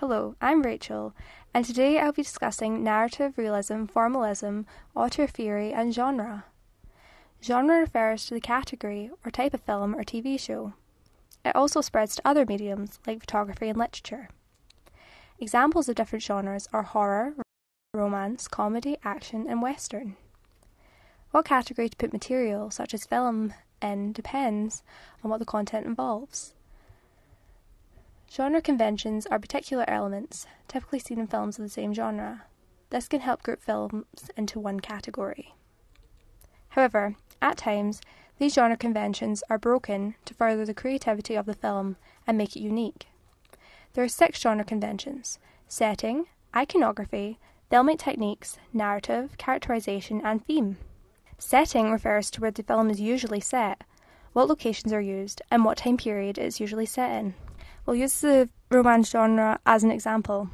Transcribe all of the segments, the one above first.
Hello, I'm Rachel, and today I'll be discussing narrative, realism, formalism, auteur theory, and genre. Genre refers to the category or type of film or TV show. It also spreads to other mediums like photography and literature. Examples of different genres are horror, romance, comedy, action, and western. What category to put material, such as film, in depends on what the content involves. Genre conventions are particular elements, typically seen in films of the same genre. This can help group films into one category. However, at times, these genre conventions are broken to further the creativity of the film and make it unique. There are 6 genre conventions: setting, iconography, filmic techniques, narrative, characterization, and theme. Setting refers to where the film is usually set, what locations are used, and what time period it is usually set in. We'll use the romance genre as an example.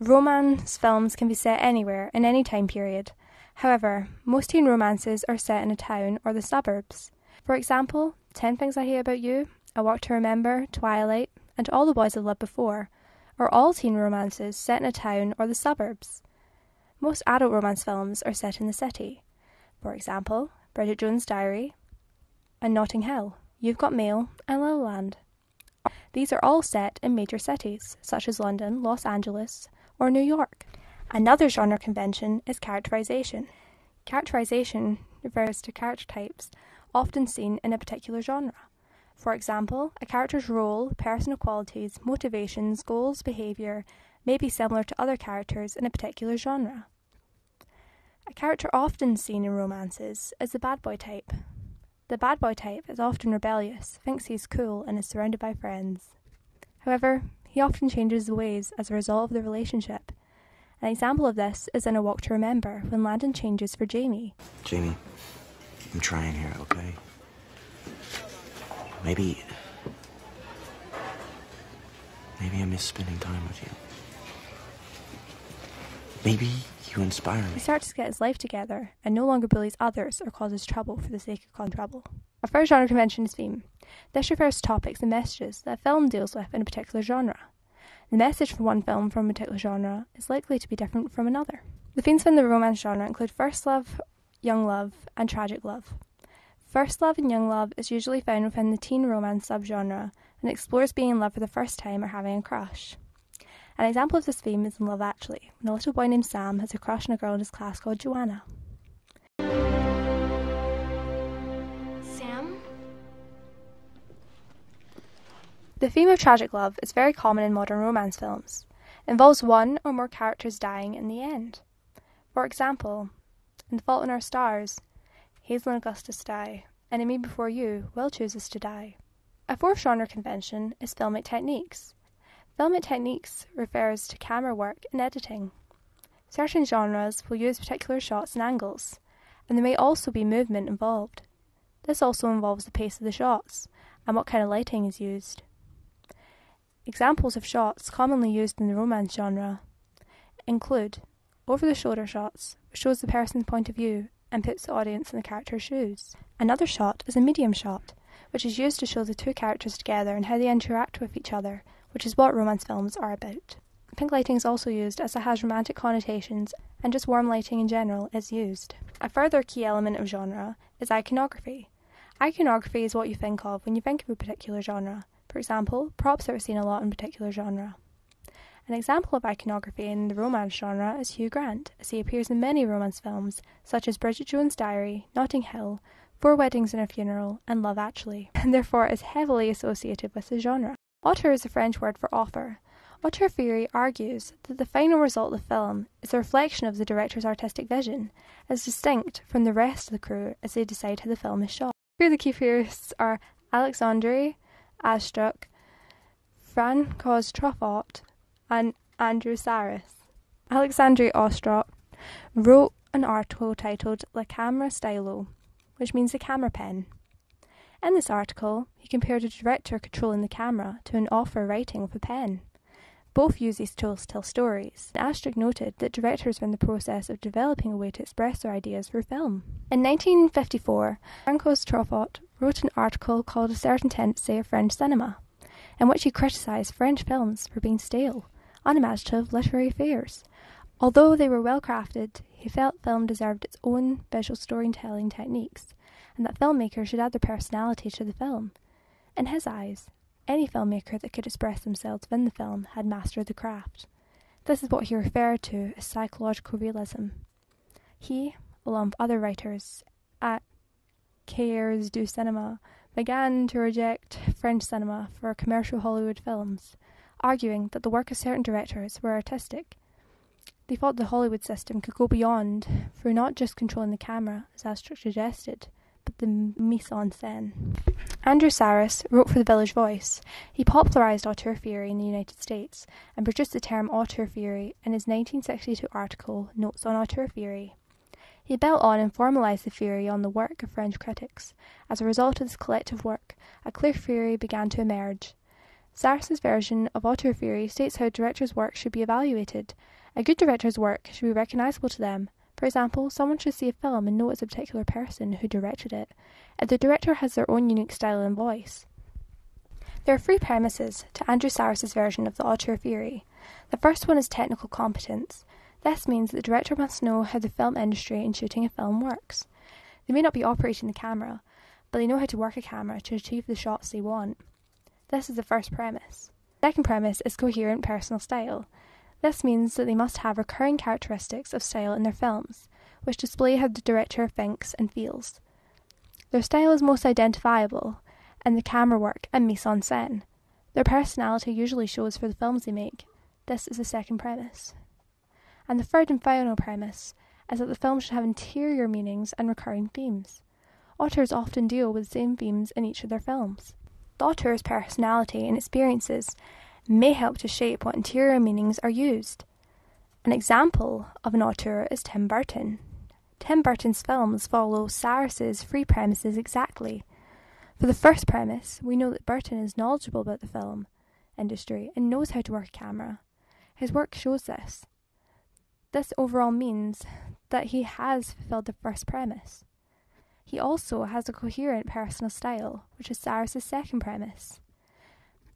Romance films can be set anywhere, in any time period. However, most teen romances are set in a town or the suburbs. For example, 10 Things I Hate About You, A Walk to Remember, Twilight, and All the Boys I've Loved Before are all teen romances set in a town or the suburbs. Most adult romance films are set in the city. For example, Bridget Jones's Diary and Notting Hill, You've Got Mail, and La La Land. These are all set in major cities, such as London, Los Angeles, or New York. Another genre convention is characterization. Characterization refers to character types often seen in a particular genre. For example, a character's role, personal qualities, motivations, goals, behaviour may be similar to other characters in a particular genre. A character often seen in romances is the bad boy type. The bad boy type is often rebellious, thinks he's cool, and is surrounded by friends. However, he often changes his ways as a result of the relationship. An example of this is in A Walk to Remember, when Landon changes for Jamie. Jamie, I'm trying here, okay? Maybe I miss spending time with you. Maybe you inspire me. He starts to get his life together and no longer bullies others or causes trouble for the sake of causing trouble. Our first genre convention is theme. This refers to topics and messages that a film deals with in a particular genre. The message for one film from a particular genre is likely to be different from another. The themes within the romance genre include first love, young love, and tragic love. First love and young love is usually found within the teen romance subgenre and explores being in love for the first time or having a crush. An example of this theme is in Love Actually, when a little boy named Sam has a crush on a girl in his class called Joanna. Sam? The theme of tragic love is very common in modern romance films. It involves one or more characters dying in the end. For example, in The Fault in Our Stars, Hazel and Augustus die, and in Me Before You, Will chooses to die. A fourth genre convention is filmic techniques. Filmic techniques refers to camera work and editing. Certain genres will use particular shots and angles, and there may also be movement involved. This also involves the pace of the shots and what kind of lighting is used. Examples of shots commonly used in the romance genre include over-the-shoulder shots, which shows the person's point of view and puts the audience in the character's shoes. Another shot is a medium shot, which is used to show the two characters together and how they interact with each other, which is what romance films are about. Pink lighting is also used as it has romantic connotations, and just warm lighting in general is used. A further key element of genre is iconography. Iconography is what you think of when you think of a particular genre. For example, props that are seen a lot in a particular genre. An example of iconography in the romance genre is Hugh Grant, as he appears in many romance films, such as Bridget Jones's Diary, Notting Hill, 4 Weddings and a Funeral, and Love Actually, and therefore is heavily associated with the genre. Auteur is a French word for author. Auteur theory argues that the final result of the film is a reflection of the director's artistic vision, as distinct from the rest of the crew as they decide how the film is shot. Here the key theorists are Alexandre Astruc, Francois Truffaut, and Andrew Sarris. Alexandre Astruc wrote an article titled La Camera Stylo, which means the camera pen. In this article, he compared a director controlling the camera to an author writing with a pen. Both use these tools to tell stories. Astruc noted that directors were in the process of developing a way to express their ideas through film. In 1954, Francois Truffaut wrote an article called A Certain Tendency of French Cinema, in which he criticised French films for being stale, unimaginative literary affairs. Although they were well crafted, he felt film deserved its own visual storytelling techniques, and that filmmakers should add their personality to the film. In his eyes, any filmmaker that could express themselves within the film had mastered the craft. This is what he referred to as psychological realism. He, along with other writers at Cahiers du Cinéma, began to reject French cinema for commercial Hollywood films, arguing that the work of certain directors were artistic. They thought the Hollywood system could go beyond through not just controlling the camera, as Astruc suggested, but the mise-en-scène. Andrew Sarris wrote for The Village Voice. He popularised auteur theory in the United States and produced the term auteur theory in his 1962 article Notes on Auteur Theory. He built on and formalised the theory on the work of French critics. As a result of this collective work, a clear theory began to emerge. Sarris's version of auteur theory states how a director's work should be evaluated. A good director's work should be recognisable to them. For example, someone should see a film and know it's a particular person who directed it, if the director has their own unique style and voice. There are three premises to Andrew Sarris's version of the auteur theory. The first one is technical competence. This means that the director must know how the film industry and shooting a film works. They may not be operating the camera, but they know how to work a camera to achieve the shots they want. This is the first premise. The second premise is coherent personal style. This means that they must have recurring characteristics of style in their films, which display how the director thinks and feels. Their style is most identifiable in the camera work and mise-en-scène. Their personality usually shows for the films they make. This is the second premise. And the third and final premise is that the film should have interior meanings and recurring themes. Auteurs often deal with the same themes in each of their films. The auteur's personality and experiences may help to shape what interior meanings are used. An example of an auteur is Tim Burton. Tim Burton's films follow Sarris's three premises exactly. For the first premise, we know that Burton is knowledgeable about the film industry and knows how to work a camera. His work shows this. This overall means that he has fulfilled the first premise. He also has a coherent personal style, which is Sarris's second premise.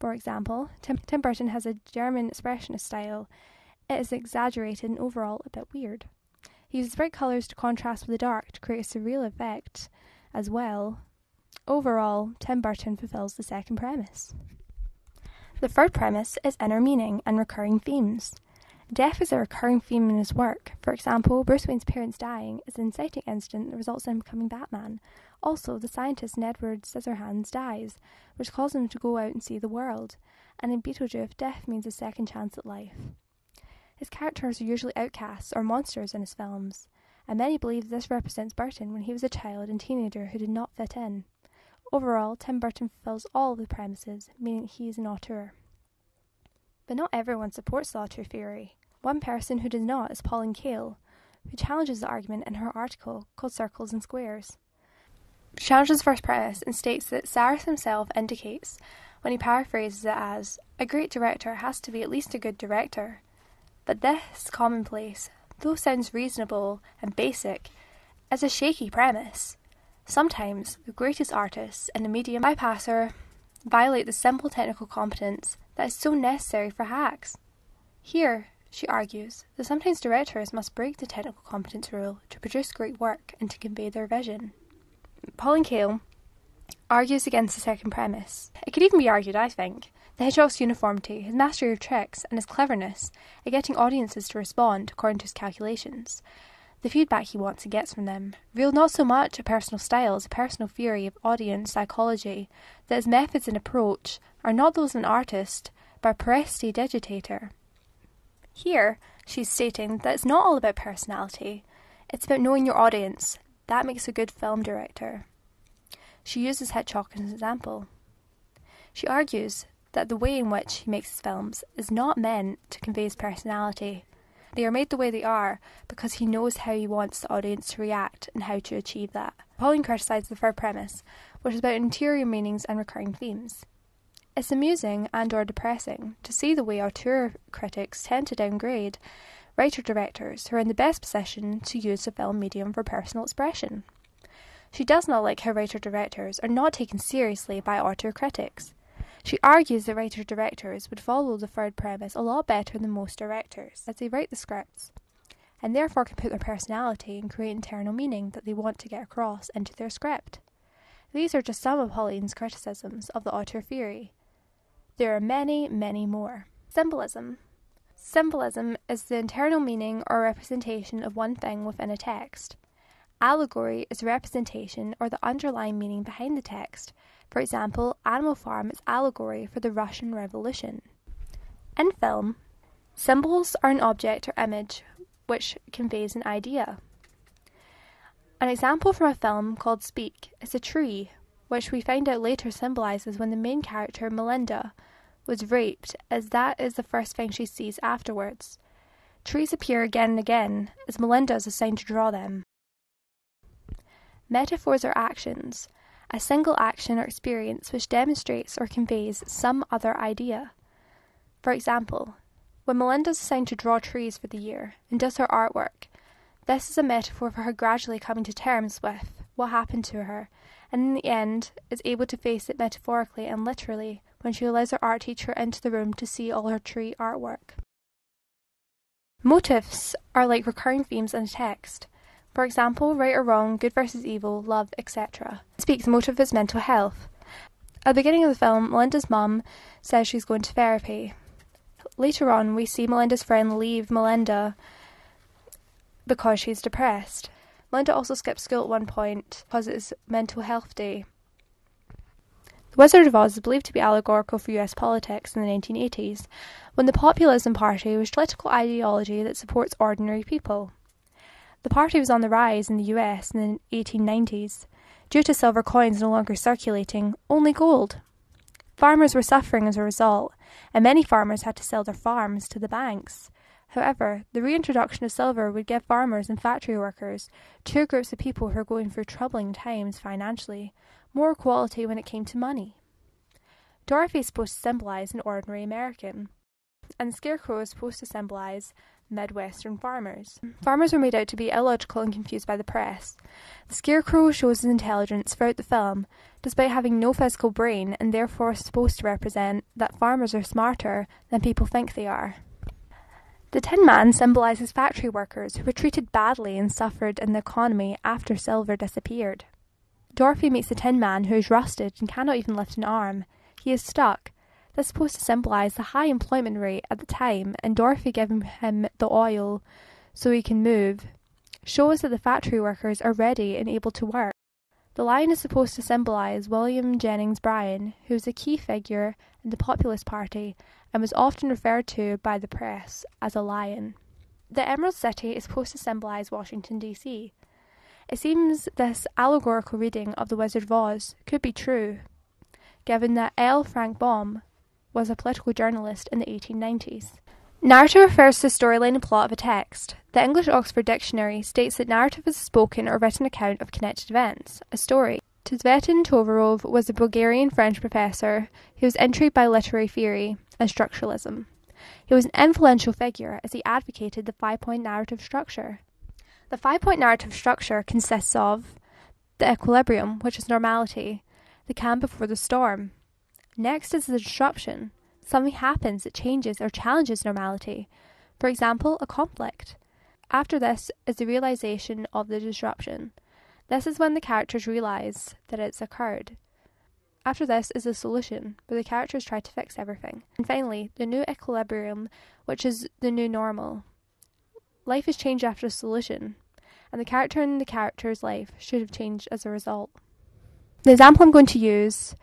For example, Tim Burton has a German expressionist style. It is exaggerated and overall a bit weird. He uses bright colours to contrast with the dark to create a surreal effect as well. Overall, Tim Burton fulfills the second premise. The third premise is inner meaning and recurring themes. Death is a recurring theme in his work. For example, Bruce Wayne's parents dying is an inciting incident that results in him becoming Batman. Also, the scientist in Edward Scissorhands dies, which causes him to go out and see the world. And in Beetlejuice, death means a second chance at life. His characters are usually outcasts or monsters in his films, and many believe this represents Burton when he was a child and teenager who did not fit in. Overall, Tim Burton fulfills all of the premises, meaning he is an auteur. But not everyone supports the auteur theory. One person who does not is Pauline Kael, who challenges the argument in her article called Circles and Squares. She challenges the first premise and states that Sarris himself indicates, when he paraphrases it as, a great director has to be at least a good director. But this commonplace, though sounds reasonable and basic, is a shaky premise. Sometimes the greatest artists in the medium bypasser violate the simple technical competence that is so necessary for hacks. Here, she argues, that sometimes directors must break the technical competence rule to produce great work and to convey their vision. Pauline Kael argues against the second premise. It could even be argued, I think, that Hitchcock's uniformity, his mastery of tricks, and his cleverness at getting audiences to respond according to his calculations, the feedback he wants and gets from them, revealed not so much a personal style as a personal theory of audience psychology, that his methods and approach are not those of an artist, but a prestidigitator. Here, she's stating that it's not all about personality, it's about knowing your audience. That makes a good film director. She uses Hitchcock as an example. She argues that the way in which he makes his films is not meant to convey his personality. They are made the way they are because he knows how he wants the audience to react and how to achieve that. Pauline criticises the third premise, which is about interior meanings and recurring themes. It's amusing and or depressing to see the way auteur critics tend to downgrade writer-directors who are in the best position to use the film medium for personal expression. She does not like how writer-directors are not taken seriously by auteur critics. She argues that writer-directors would follow the third premise a lot better than most directors, as they write the scripts, and therefore can put their personality and create internal meaning that they want to get across into their script. These are just some of Pauline's criticisms of the auteur theory. There are many, many more. Symbolism. Symbolism is the internal meaning or representation of one thing within a text. Allegory is a representation or the underlying meaning behind the text. For example, Animal Farm is allegory for the Russian Revolution. In film, symbols are an object or image which conveys an idea. An example from a film called Speak is a tree, which we find out later symbolises when the main character, Melinda, was raped, as that is the first thing she sees afterwards. Trees appear again and again, as Melinda is assigned to draw them. Metaphors are actions, a single action or experience which demonstrates or conveys some other idea. For example, when Melinda is assigned to draw trees for the year and does her artwork, this is a metaphor for her gradually coming to terms with what happened to her, and in the end is able to face it metaphorically and literally when she allows her art teacher into the room to see all her tree artwork. Motifs are like recurring themes in a text. For example, right or wrong, good versus evil, love, etc. The motive is mental health. At the beginning of the film, Melinda's mum says she's going to therapy. Later on, we see Melinda's friend leave Melinda because she's depressed. Melinda also skips school at one point because it's mental health day. The Wizard of Oz is believed to be allegorical for US politics in the 1980s, when the Populism Party was a political ideology that supports ordinary people. The party was on the rise in the US in the 1890s. Due to silver coins no longer circulating, only gold. Farmers were suffering as a result, and many farmers had to sell their farms to the banks. However, the reintroduction of silver would give farmers and factory workers, two groups of people who were going through troubling times financially, more equality when it came to money. Dorothy is supposed to symbolise an ordinary American, and the Scarecrow is supposed to symbolise Midwestern farmers. Farmers were made out to be illogical and confused by the press. The Scarecrow shows his intelligence throughout the film, despite having no physical brain, and therefore is supposed to represent that farmers are smarter than people think they are. The Tin Man symbolises factory workers who were treated badly and suffered in the economy after silver disappeared. Dorothy meets the Tin Man, who is rusted and cannot even lift an arm. He is stuck. This is supposed to symbolise the high employment rate at the time, and Dorothy giving him the oil so he can move shows that the factory workers are ready and able to work. The lion is supposed to symbolise William Jennings Bryan, who was a key figure in the Populist Party and was often referred to by the press as a lion. The Emerald City is supposed to symbolise Washington, D.C. It seems this allegorical reading of The Wizard of Oz could be true, given that L. Frank Baum was a political journalist in the 1890s. Narrative refers to the storyline and plot of a text. The English Oxford Dictionary states that narrative is a spoken or written account of connected events, a story. Tzvetan Tovarov was a Bulgarian-French professor who was intrigued by literary theory and structuralism. He was an influential figure as he advocated the five-point narrative structure. The five-point narrative structure consists of the equilibrium, which is normality, the calm before the storm. Next is the disruption. Something happens that changes or challenges normality. For example, a conflict. After this is the realization of the disruption. This is when the characters realize that it's occurred. After this is the solution, where the characters try to fix everything. And finally, the new equilibrium, which is the new normal. Life has changed after the solution, and the character in the character's life should have changed as a result. The example I'm going to use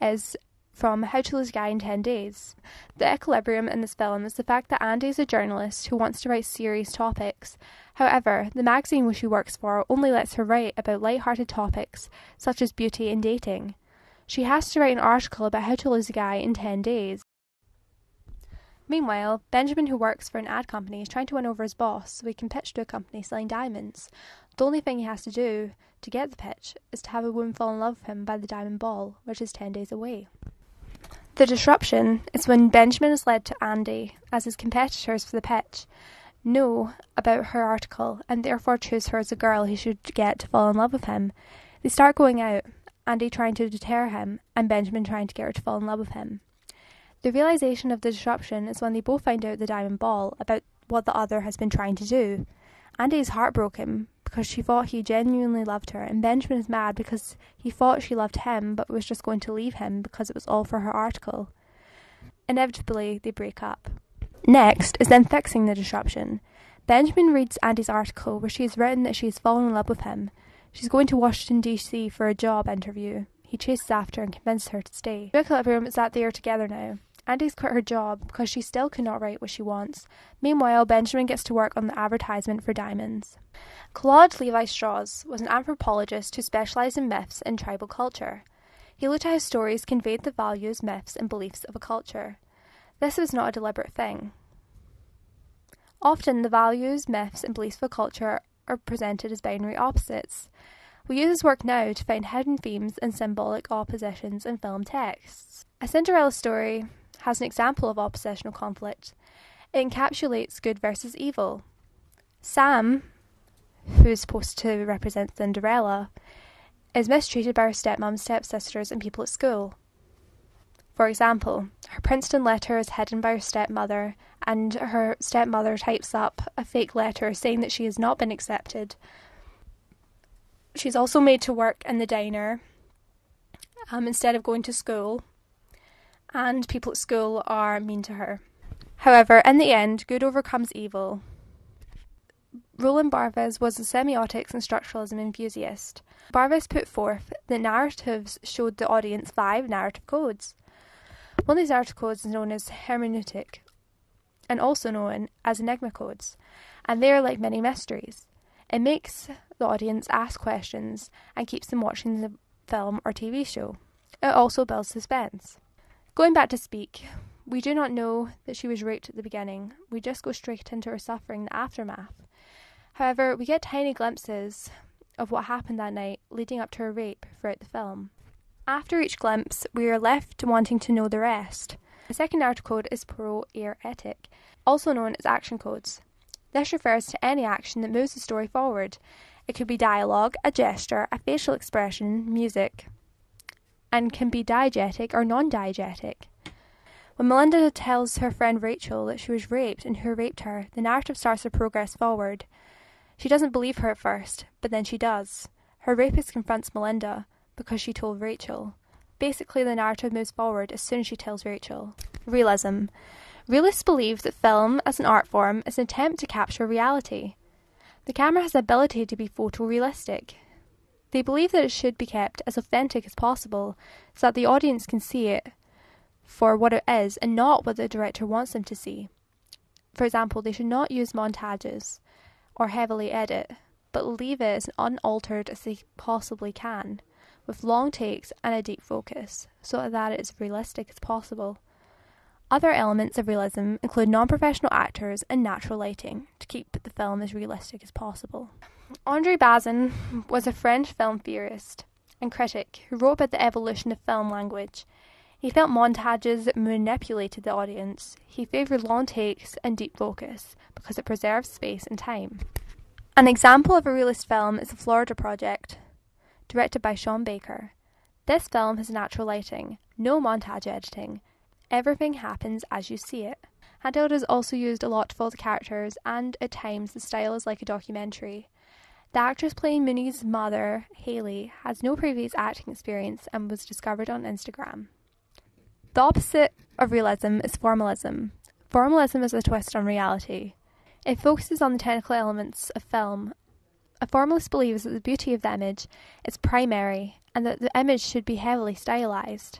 is from How to Lose a Guy in 10 Days. The equilibrium in this film is the fact that Andy is a journalist who wants to write serious topics. However, the magazine which she works for only lets her write about light-hearted topics, such as beauty and dating. She has to write an article about how to lose a guy in 10 days. Meanwhile, Benjamin, who works for an ad company, is trying to win over his boss so he can pitch to a company selling diamonds. The only thing he has to do to get the pitch is to have a woman fall in love with him by the diamond ball, which is 10 days away. The disruption is when Benjamin is led to Andy, as his competitors for the pitch, know about her article and therefore choose her as a girl he should get to fall in love with him. They start going out, Andy trying to deter him and Benjamin trying to get her to fall in love with him. The realisation of the disruption is when they both find out the diamond ball about what the other has been trying to do. Andy is heartbroken because she thought he genuinely loved her, and Benjamin is mad because he thought she loved him but was just going to leave him because it was all for her article. Inevitably, they break up. Next is then fixing the disruption. Benjamin reads Andy's article where she has written that she has fallen in love with him. She's going to Washington DC for a job interview. He chases after and convinces her to stay. The equilibrium is that they are together now. Andy's quit her job because she still cannot write what she wants. Meanwhile, Benjamin gets to work on the advertisement for diamonds. Claude Levi-Strauss was an anthropologist who specialised in myths and tribal culture. He looked at how stories conveyed the values, myths and beliefs of a culture. This was not a deliberate thing. Often the values, myths and beliefs of a culture are presented as binary opposites. We use this work now to find hidden themes and symbolic oppositions in film texts. A Cinderella story has an example of oppositional conflict. It encapsulates good versus evil. Sam, who is supposed to represent Cinderella, is mistreated by her stepmom, stepsisters and people at school. For example, her Princeton letter is hidden by her stepmother, and her stepmother types up a fake letter saying that she has not been accepted. She's also made to work in the diner instead of going to school, and people at school are mean to her. However, in the end, good overcomes evil. Roland Barthes was a semiotics and structuralism enthusiast. Barthes put forth that narratives showed the audience 5 narrative codes. One of these narrative codes is known as hermeneutic, and also known as enigma codes, and they are like many mysteries. It makes the audience ask questions and keeps them watching the film or TV show. It also builds suspense. Going back to Speak, we do not know that she was raped at the beginning. We just go straight into her suffering, the aftermath. However, we get tiny glimpses of what happened that night leading up to her rape throughout the film. After each glimpse, we are left wanting to know the rest. The second narrative code is proeretic, also known as action codes. This refers to any action that moves the story forward. It could be dialogue, a gesture, a facial expression, music, and can be diegetic or non-diegetic. When Melinda tells her friend Rachel that she was raped and who raped her, the narrative starts to progress forward. She doesn't believe her at first, but then she does. Her rapist confronts Melinda because she told Rachel. Basically, the narrative moves forward as soon as she tells Rachel. Realism. Realists believe that film, as an art form, is an attempt to capture reality. The camera has the ability to be photorealistic. They believe that it should be kept as authentic as possible, so that the audience can see it for what it is and not what the director wants them to see. For example, they should not use montages or heavily edit, but leave it as unaltered as they possibly can, with long takes and a deep focus, so that it is realistic as possible. Other elements of realism include non-professional actors and natural lighting to keep the film as realistic as possible. André Bazin was a French film theorist and critic who wrote about the evolution of film language. He felt montages manipulated the audience. He favoured long takes and deep focus because it preserves space and time. An example of a realist film is The Florida Project, directed by Sean Baker. This film has natural lighting, no montage editing. Everything happens as you see it. Handheld is also used a lot to follow the characters, and at times the style is like a documentary. The actress playing Mooney's mother, Haley, has no previous acting experience and was discovered on Instagram. The opposite of realism is formalism. Formalism is a twist on reality. It focuses on the technical elements of film. A formalist believes that the beauty of the image is primary and that the image should be heavily stylized.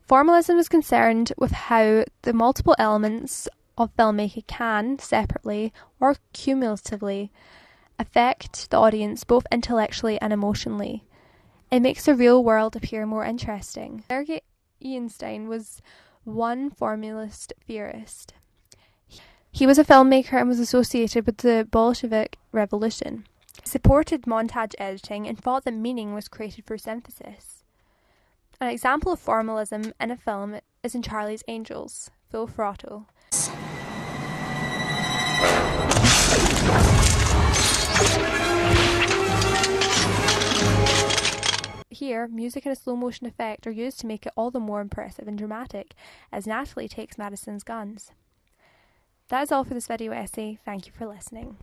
Formalism is concerned with how the multiple elements of filmmaking can, separately or cumulatively, affect the audience both intellectually and emotionally. It makes the real world appear more interesting. Sergei Eisenstein was one formalist theorist. He was a filmmaker and was associated with the Bolshevik Revolution. He supported montage editing and thought that meaning was created through synthesis. An example of formalism in a film is in Charlie's Angels, Full Throttle. here, music and a slow motion effect are used to make it all the more impressive and dramatic, as Natalie takes Madison's guns. That is all for this video essay. Thank you for listening.